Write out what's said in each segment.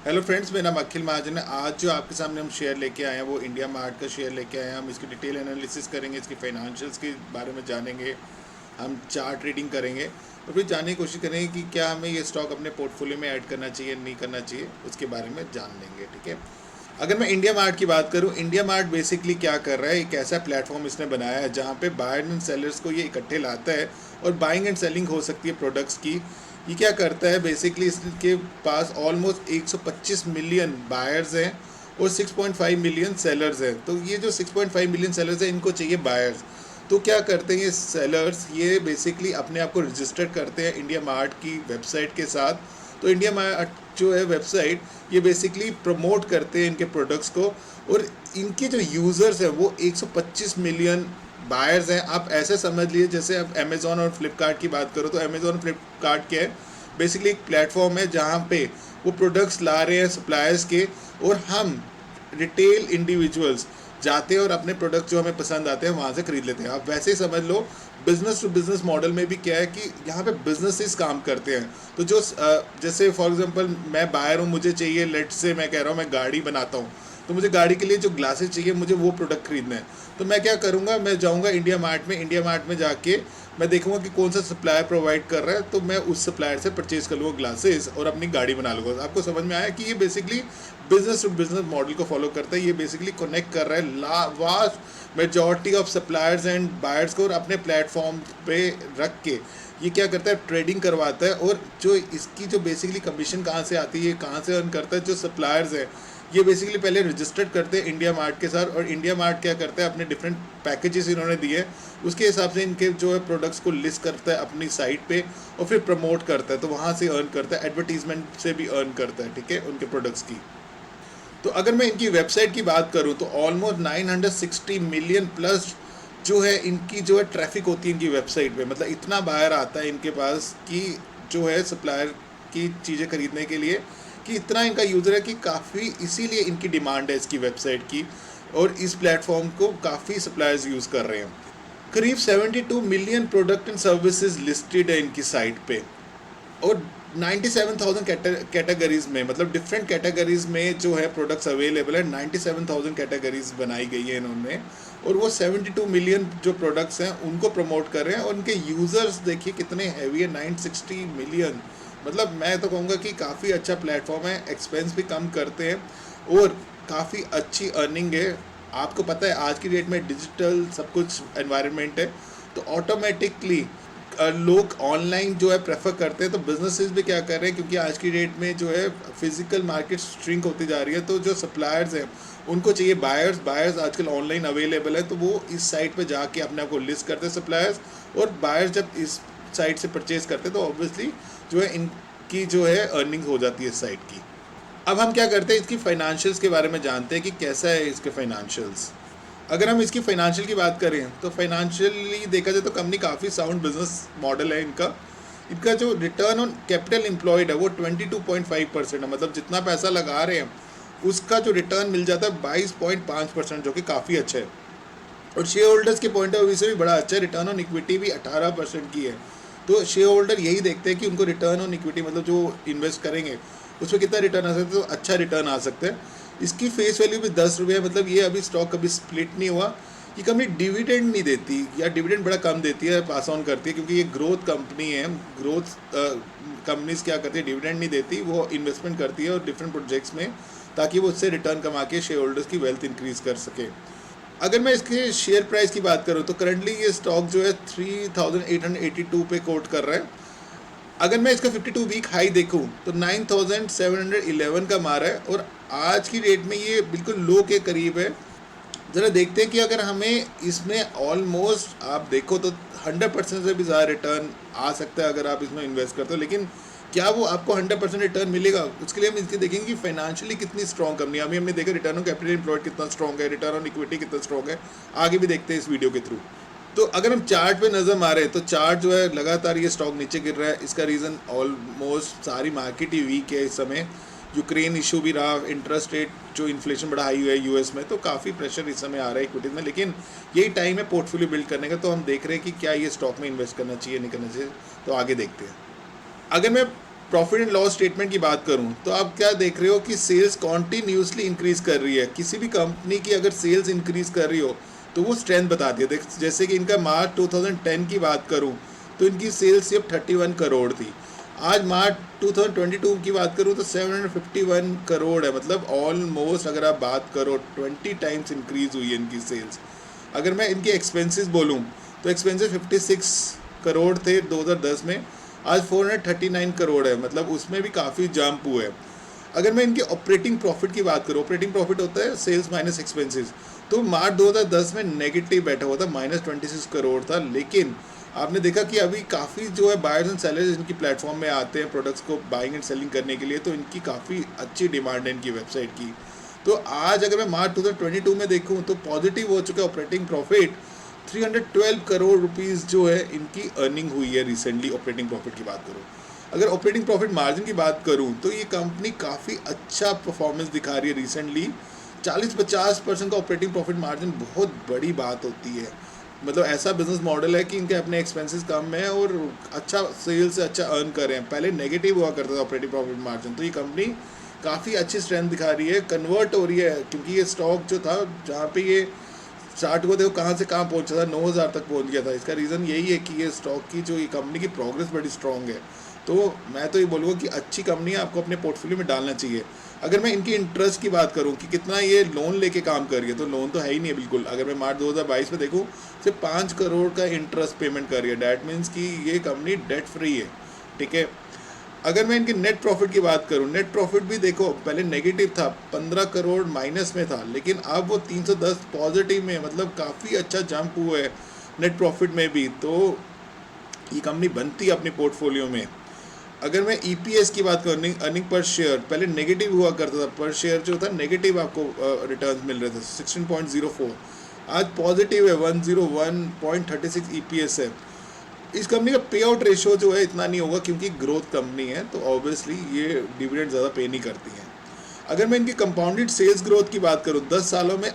Hello friends, मेरा नाम अखिल महाजन है। आज जो आपके सामने हम शेयर लेके आए हैं वो इंडिया मार्ट का शेयर लेके आए हैं। हम इसकी डिटेल एनालिसिस करेंगे, इसकी फाइनेंशियल्स के बारे में जानेंगे, हम चार्ट रीडिंग करेंगे और फिर जानने की कोशिश करेंगे कि क्या हमें ये स्टॉक अपने पोर्टफोलियो में ऐड करना चाहिए नहीं करना चाहिए, उसके बारे में जान लेंगे। ठीक है। अगर मैं इंडिया मार्ट की बात करूं, इंडिया मार्ट बेसिकली क्या कर रहा है, एक ऐसा प्लेटफॉर्म इसने बनाया है जहां पे बायर्स एंड सेलर्स को ये इकट्ठे लाता है और बाइंग एंड सेलिंग हो सकती है प्रोडक्ट्स की। ये क्या करता है बेसिकली, इसके पास ऑलमोस्ट 125 मिलियन बायर्स हैं और 6.5 मिलियन सेलर्स हैं। तो ये जो 6.5 मिलियन सेलर्स हैं, इनको चाहिए बायर्स। तो क्या करते हैं ये सेलर्स, ये बेसिकली अपने आप को रजिस्टर करते हैं इंडिया मार्ट की वेबसाइट के साथ। तो इंडिया मार्ट जो है वेबसाइट, ये बेसिकली प्रमोट करते हैं इनके प्रोडक्ट्स को, और इनके जो यूज़र्स हैं वो 125 मिलियन बायर्स हैं। आप ऐसे समझ लीजिए जैसे आप अमेज़ॉन और फ्लिपकार्ट की बात करो, तो अमेज़ॉन फ्लिपकार्ट क्या है, बेसिकली एक प्लेटफॉर्म है जहाँ पे वो प्रोडक्ट्स ला रहे हैं सप्लायर्स के, और हम रिटेल इंडिविजुअल्स जाते हैं और अपने प्रोडक्ट जो हमें पसंद आते हैं वहाँ से खरीद लेते हैं। आप वैसे ही समझ लो बिज़नेस टू बिज़नेस मॉडल में भी क्या है कि यहाँ पे बिजनेसेस काम करते हैं। तो जो जैसे फॉर एग्जांपल मैं बायर हूँ, मुझे चाहिए, लेट से मैं कह रहा हूँ मैं गाड़ी बनाता हूँ, तो मुझे गाड़ी के लिए जो ग्लासेस चाहिए, मुझे वो प्रोडक्ट खरीदना है। तो मैं क्या करूँगा, मैं जाऊँगा इंडिया मार्ट में, इंडिया मार्ट में जाके मैं देखूंगा कि कौन सा सप्लायर प्रोवाइड कर रहा है, तो मैं उस सप्लायर से परचेज कर लूँगा ग्लासेस और अपनी गाड़ी बना लूँगा। आपको समझ में आया कि ये basically business to business model को फॉलो करता है। ये बेसिकली कनेक्ट कर रहा है vast majority of suppliers and buyers को, और अपने प्लेटफॉर्म पे रख के ये क्या करता है, ट्रेडिंग करवाता है। और जो इसकी जो बेसिकली कमीशन कहाँ से आती है, कहाँ से अर्न करता है, जो सप्लायर्स हैं ये बेसिकली पहले रजिस्टर्ड करते हैं इंडिया मार्ट के साथ, और इंडिया मार्ट क्या करता है, अपने डिफरेंट पैकेजेस इन्होंने दिए, उसके हिसाब से इनके जो है प्रोडक्ट्स को लिस्ट करता है अपनी साइट पे और फिर प्रमोट करता है। तो वहाँ से अर्न करता है, एडवर्टीजमेंट से भी अर्न करता है। ठीक है, उनके प्रोडक्ट्स की। तो अगर मैं इनकी वेबसाइट की बात करूँ तो ऑलमोस्ट 960 मिलियन प्लस जो है इनकी जो है ट्रैफिक होती है इनकी वेबसाइट पे। मतलब इतना बायर आता है इनके पास कि जो है सप्लायर की चीज़ें खरीदने के लिए, कि इतना इनका यूज़र है कि काफ़ी, इसीलिए इनकी डिमांड है इसकी वेबसाइट की, और इस प्लेटफॉर्म को काफ़ी सप्लायर्स यूज़ कर रहे हैं। करीब 72 million product and services listed है इनकी साइट पे, और 97,000 कैटेगरीज में, मतलब डिफरेंट कैटेगरीज में जो है प्रोडक्ट्स अवेलेबल है। 97,000 कैटेगरीज बनाई गई है इन्होंने, और वो 72 मिलियन जो प्रोडक्ट्स हैं उनको प्रमोट कर रहे हैं। और उनके यूज़र्स देखिए कितने हैवी है, 960 मिलियन। मतलब मैं तो कहूँगा कि काफ़ी अच्छा प्लेटफॉर्म है, एक्सपेंस भी कम करते हैं और काफ़ी अच्छी अर्निंग है। आपको पता है आज की डेट में डिजिटल सब कुछ एनवायरनमेंट है, तो ऑटोमेटिकली लोग ऑनलाइन जो है प्रेफर करते हैं। तो बिजनेसेस भी क्या कर रहे हैं, क्योंकि आज की डेट में जो है फिजिकल मार्केट श्रिंक होती जा रही है, तो जो सप्लायर्स हैं उनको चाहिए बायर्स। बायर्स आजकल ऑनलाइन अवेलेबल है, तो वो इस साइट पे जाके अपने आप को लिस्ट करते हैं सप्लायर्स, और बायर्स जब इस साइट से परचेज करते हैं तो ऑब्वियसली जो है इनकी जो है अर्निंग हो जाती है इस साइट की। अब हम क्या करते हैं, इसकी फाइनेंशियल्स के बारे में जानते हैं कि कैसा है इसके फाइनेंशियल्स। अगर हम इसकी फाइनेंशियल की बात करें तो फाइनेंशियली देखा जाए तो कंपनी काफ़ी साउंड बिजनेस मॉडल है इनका। इनका जो रिटर्न ऑन कैपिटल एम्प्लॉयड है वो 22.5% है। मतलब जितना पैसा लगा रहे हैं उसका जो रिटर्न मिल जाता है 22.5%, जो कि काफ़ी अच्छा है। और शेयर होल्डर्स के पॉइंट ऑफ व्यू से भी बड़ा अच्छा है, रिटर्न ऑन इक्विटी भी 18% की है। तो शेयर होल्डर यही देखते हैं कि उनको रिटर्न ऑन इक्विटी, मतलब जो इन्वेस्ट करेंगे उसमें कितना रिटर्न आ सकता है, तो अच्छा रिटर्न आ सकता है। इसकी फेस वैल्यू भी 10 रुपये है। मतलब ये अभी स्टॉक कभी स्प्लिट नहीं हुआ। ये कंपनी डिविडेंड नहीं देती, या डिविडेंड बड़ा कम देती है, पास ऑन करती है, क्योंकि ये ग्रोथ कंपनी है। ग्रोथ कंपनीज क्या करती है, डिविडेंड नहीं देती, वो इन्वेस्टमेंट करती है और डिफरेंट प्रोजेक्ट्स में, ताकि वो उससे रिटर्न कमा के शेयर होल्डर्स की वेल्थ इंक्रीज कर सके। अगर मैं इसके शेयर प्राइस की बात करूँ तो करंटली ये स्टॉक जो है 3,882 पे कोट कर रहा है। अगर मैं इसका 52 वीक हाई देखूं तो 9,711 का मारा है, और आज की डेट में ये बिल्कुल लो के करीब है। ज़रा देखते हैं कि अगर हमें इसमें ऑलमोस्ट आप देखो तो 100% से भी ज़्यादा रिटर्न आ सकता है अगर आप इसमें इन्वेस्ट करते हो। लेकिन क्या वो आपको 100% रिटर्न मिलेगा, उसके लिए हम इसके देखेंगे कि फाइनेंशियली कितनी स्ट्रॉन्ग कंपनी है। अभी हमने देखा रिटर्न ऑन कैपिटल एम्प्लॉयड कितना स्ट्रॉन्ग है, रिटर्न ऑन इक्विटी कितना स्ट्रॉन्ग है, आगे भी देखते हैं इस वीडियो के थ्रू। तो अगर हम चार्ट पे नज़र मारें तो चार्ट जो है लगातार ये स्टॉक नीचे गिर रहा है। इसका रीज़न ऑलमोस्ट सारी मार्केट ही वीक है इस समय। यूक्रेन इशू भी रहा, इंटरेस्ट रेट जो इन्फ्लेशन बड़ा हाई हुआ है यूएस में, तो काफ़ी प्रेशर इस समय आ रहा है इक्विटीज़ में। लेकिन यही टाइम है पोर्टफोलियो बिल्ड करने का। तो हम देख रहे हैं कि क्या ये स्टॉक में इन्वेस्ट करना चाहिए नहीं करना चाहिए, तो आगे देखते हैं। अगर मैं प्रॉफिट एंड लॉस स्टेटमेंट की बात करूं तो आप क्या देख रहे हो कि सेल्स कॉन्टीन्यूसली इंक्रीज कर रही है। किसी भी कंपनी की अगर सेल्स इंक्रीज कर रही हो तो वो स्ट्रेंथ बताती है। देख जैसे कि इनका मार्च 2010 की बात करूं तो इनकी सेल्स सिर्फ 31 करोड़ थी। आज मार्च 2022 की बात करूं तो 751 करोड़ है। मतलब ऑलमोस्ट अगर आप बात करो 20 टाइम्स इंक्रीज हुई है इनकी सेल्स। अगर मैं इनके एक्सपेंसेस बोलूं तो एक्सपेंसेस 56 करोड़ थे 2010 में, आज 439 करोड़ है। मतलब उसमें भी काफ़ी जंप हुआ है। अगर मैं इनके ऑपरेटिंग प्रॉफिट की बात करूँ, ऑपरेटिंग प्रॉफिट होता है सेल्स माइनस एक्सपेंसेस, तो मार्च 2010 में नेगेटिव बैठा हुआ था, -26 करोड़ था। लेकिन आपने देखा कि अभी काफ़ी जो है बायर्स एंड सेलर्स इनकी प्लेटफॉर्म में आते हैं प्रोडक्ट्स को बाइंग एंड सेलिंग करने के लिए, तो इनकी काफ़ी अच्छी डिमांड है इनकी वेबसाइट की। तो आज अगर मैं मार्च 2022 में देखूँ तो पॉजिटिव हो चुका है ऑपरेटिंग प्रॉफिट। 312 करोड़ रुपीस जो है इनकी अर्निंग हुई है रिसेंटली। ऑपरेटिंग प्रॉफिट की बात करूँ, अगर ऑपरेटिंग प्रॉफिट मार्जिन की बात करूँ तो ये कंपनी काफ़ी अच्छा परफॉर्मेंस दिखा रही है रिसेंटली। 40-50% का ऑपरेटिंग प्रॉफिट मार्जिन बहुत बड़ी बात होती है। मतलब ऐसा बिजनेस मॉडल है कि इनके अपने एक्सपेंसेस कम है और अच्छा सेल से अच्छा अर्न कर रहे हैं। पहले नेगेटिव हुआ करता था ऑपरेटिंग प्रॉफिट मार्जिन, तो ये कंपनी काफ़ी अच्छी स्ट्रेंथ दिखा रही है, कन्वर्ट हो रही है। क्योंकि ये स्टॉक जो था जहाँ पे ये स्टार्ट हुआ, देखो कहाँ से कहाँ पहुँचा था, 9,000 तक पहुँच गया था। इसका रीज़न यही है कि ये स्टॉक की जो ये कंपनी की प्रोग्रेस बड़ी स्ट्रॉन्ग है। तो मैं तो ये बोलूँगा कि अच्छी कंपनी है, आपको अपने पोर्टफोलियो में डालना चाहिए। अगर मैं इनकी इंटरेस्ट की बात करूँ कि कितना ये लोन लेके काम कर रही है, तो लोन तो है ही नहीं है बिल्कुल। अगर मैं मार्च 2022 में देखूँ सिर्फ 5 करोड़ का इंटरेस्ट पेमेंट कर रही है। डैट मीन्स कि ये कंपनी डेट फ्री है, ठीक है। अगर मैं इनके नेट प्रॉफिट की बात करूं, नेट प्रॉफिट भी देखो पहले नेगेटिव था, 15 करोड़ माइनस में था, लेकिन अब वो 310 पॉजिटिव में, मतलब काफ़ी अच्छा जंप हुआ है नेट प्रॉफिट में भी। तो ये कंपनी बनती है अपने पोर्टफोलियो में। अगर मैं ईपीएस की बात करूँ, अर्निंग पर शेयर, पहले नेगेटिव हुआ करता था, पर शेयर जो था नेगेटिव आपको रिटर्न मिल रहे थे 16.04, आज पॉजिटिव है 101.36 ईपीएस है। इस कंपनी का पे आउट रेशियो जो है इतना नहीं होगा क्योंकि ग्रोथ कंपनी है, तो ऑब्वियसली ये डिविडेंड ज़्यादा पे नहीं करती हैं। अगर मैं इनकी कंपाउंडेड सेल्स ग्रोथ की बात करूँ 10 सालों में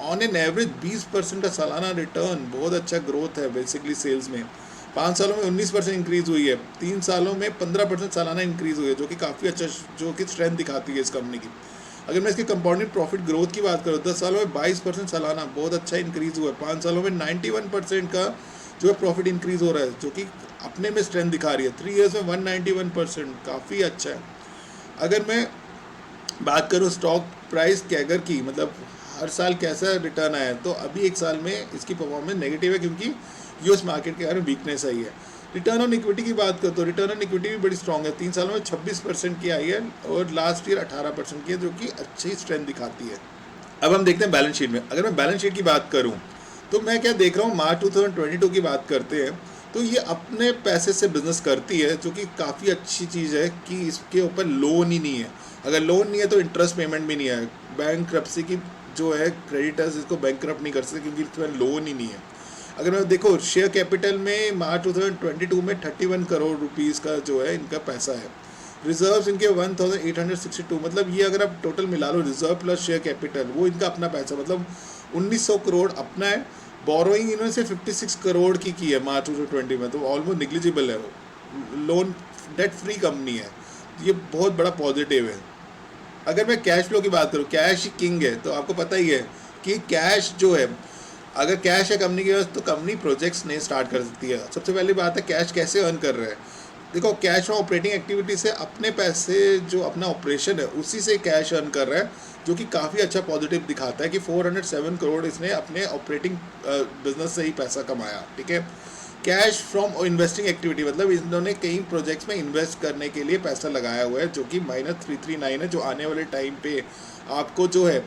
ऑन एन एवरेज 20% का सालाना रिटर्न, बहुत अच्छा ग्रोथ है बेसिकली सेल्स में। 5 सालों में 19% इंक्रीज़ हुई है, 3 सालों में 15% सालाना इंक्रीज़ हुई है, जो कि काफ़ी अच्छा, जो कि स्ट्रेंथ दिखाती है इस कंपनी की। अगर मैं इसके कंपाउंडेड प्रॉफिट ग्रोथ की बात करूँ 10 सालों में 22% सालाना, बहुत अच्छा इंक्रीज़ हुआ है। 5 सालों में 91% का जो है प्रॉफिट इंक्रीज़ हो रहा है, जो कि अपने में स्ट्रेंथ दिखा रही है। 3 ईयर्स में 191%, काफ़ी अच्छा है। अगर मैं बात करूँ स्टॉक प्राइस कैगर की, मतलब हर साल कैसा रिटर्न आया है, तो अभी एक साल में इसकी परफॉर्मेंस नेगेटिव है क्योंकि यूएस मार्केट के कारण वीकनेस आई है। रिटर्न ऑन इक्विटी की बात करो तो रिटर्न ऑन इक्विटी भी बड़ी स्ट्रॉन्ग है, 3 सालों में 26% की आई है और लास्ट ईयर 18% की है, जो कि अच्छी स्ट्रेंथ दिखाती है। अब हम देखते हैं बैलेंस शीट में। अगर मैं बैलेंस शीट की बात करूं तो मैं क्या देख रहा हूं, मार्च 2022 की बात करते हैं तो ये अपने पैसे से बिजनेस करती है, जो कि काफ़ी अच्छी चीज़ है कि इसके ऊपर लोन ही नहीं है। अगर लोन नहीं है तो इंटरेस्ट पेमेंट भी नहीं है। बैंकरप्सी की जो है क्रेडिटर्स इसको बैंकरप्ट नहीं कर सकते क्योंकि इसमें लोन ही नहीं है। अगर मैं देखो शेयर कैपिटल में मार्च 2022 में 31 करोड़ रुपीज़ का जो है इनका पैसा है। रिजर्व्स इनके 1862, मतलब ये अगर आप टोटल मिला लो रिजर्व प्लस शेयर कैपिटल, वो इनका अपना पैसा, मतलब 1900 करोड़ अपना है। बोरोइंग इन्होंने से 56 करोड़ की है मार्च 2020 में, तो ऑलमोस्ट निग्लिजिबल है। लोन डेट फ्री कंपनी है, ये बहुत बड़ा पॉजिटिव है। अगर मैं कैश फ्लो की बात करूँ, कैश किंग है, तो आपको पता ही है कि कैश जो है, अगर कैश है कंपनी के पास तो कंपनी प्रोजेक्ट्स नहीं स्टार्ट कर सकती है। सबसे पहली बात है कैश कैसे अर्न कर रहा है। देखो कैश फ्रॉम ऑपरेटिंग एक्टिविटी से अपने पैसे, जो अपना ऑपरेशन है उसी से कैश अर्न कर रहा है, जो कि काफ़ी अच्छा पॉजिटिव दिखाता है कि 407 करोड़ इसने अपने ऑपरेटिंग बिजनेस से ही पैसा कमाया, ठीक है। कैश फ्रॉम इन्वेस्टिंग एक्टिविटी, मतलब इन्होंने कई प्रोजेक्ट्स में इन्वेस्ट करने के लिए पैसा लगाया हुआ है, जो कि -339 है, जो आने वाले टाइम पे आपको जो है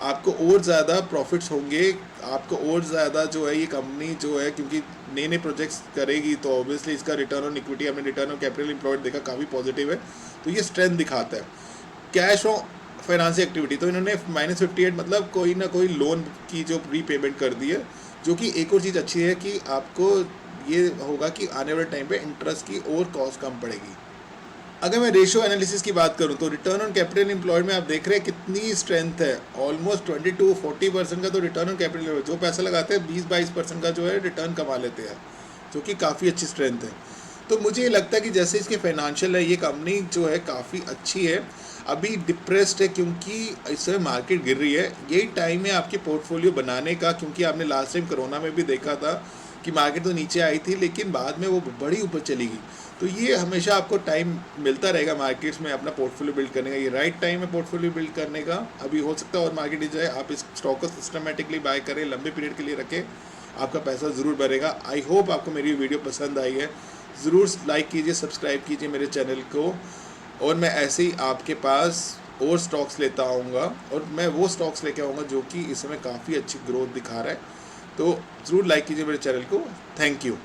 आपको और ज़्यादा प्रॉफिट्स होंगे, आपको और ज़्यादा जो है ये कंपनी जो है, क्योंकि नए नए प्रोजेक्ट्स करेगी तो ऑब्वियसली इसका रिटर्न ऑन इक्विटी, हमने रिटर्न ऑन कैपिटल एम्प्लॉयड देखा काफ़ी पॉजिटिव है, तो ये स्ट्रेंथ दिखाता है। कैश ऑन फाइनेंशियल एक्टिविटी, तो इन्होंने -58, मतलब कोई ना कोई लोन की जो रीपेमेंट कर दी है, जो कि एक और चीज़ अच्छी है कि आपको ये होगा कि आने वाले टाइम पे इंटरेस्ट की और कॉस्ट कम पड़ेगी। अगर मैं रेशियो एनालिसिस की बात करूं तो रिटर्न ऑन कैपिटल एम्प्लॉयड में आप देख रहे हैं कितनी स्ट्रेंथ है, ऑलमोस्ट 22-40% का तो रिटर्न ऑन कैपिटल, जो पैसा लगाते हैं 20-22% का जो है रिटर्न कमा लेते हैं, जो कि काफ़ी अच्छी स्ट्रेंथ है। तो मुझे ये लगता है कि जैसे इसके फाइनेंशियल है, ये कंपनी जो है काफ़ी अच्छी है। अभी डिप्रेस्ड है क्योंकि इस समय मार्केट गिर रही है। यही टाइम है आपके पोर्टफोलियो बनाने का, क्योंकि आपने लास्ट टाइम कोरोना में भी देखा था कि मार्केट तो नीचे आई थी लेकिन बाद में वो बड़ी ऊपर चली गई। तो ये हमेशा आपको टाइम मिलता रहेगा मार्केट्स में अपना पोर्टफोलियो बिल्ड करने का। ये राइट टाइम है पोर्टफोलियो बिल्ड करने का। अभी हो सकता है और मार्केट गिर जाए, आप इस स्टॉक को सिस्टमेटिकली बाय करें, लंबे पीरियड के लिए रखें, आपका पैसा ज़रूर बढ़ेगा। आई होप आपको मेरी वीडियो पसंद आई है। ज़रूर लाइक कीजिए, सब्सक्राइब कीजिए मेरे चैनल को, और मैं ऐसे ही आपके पास और स्टॉक्स लेता आऊँगा, और मैं वो स्टॉक्स लेके आऊँगा जो कि इस समय काफ़ी अच्छी ग्रोथ दिखा रहा है। तो ज़रूर लाइक कीजिए मेरे चैनल को। Thank you.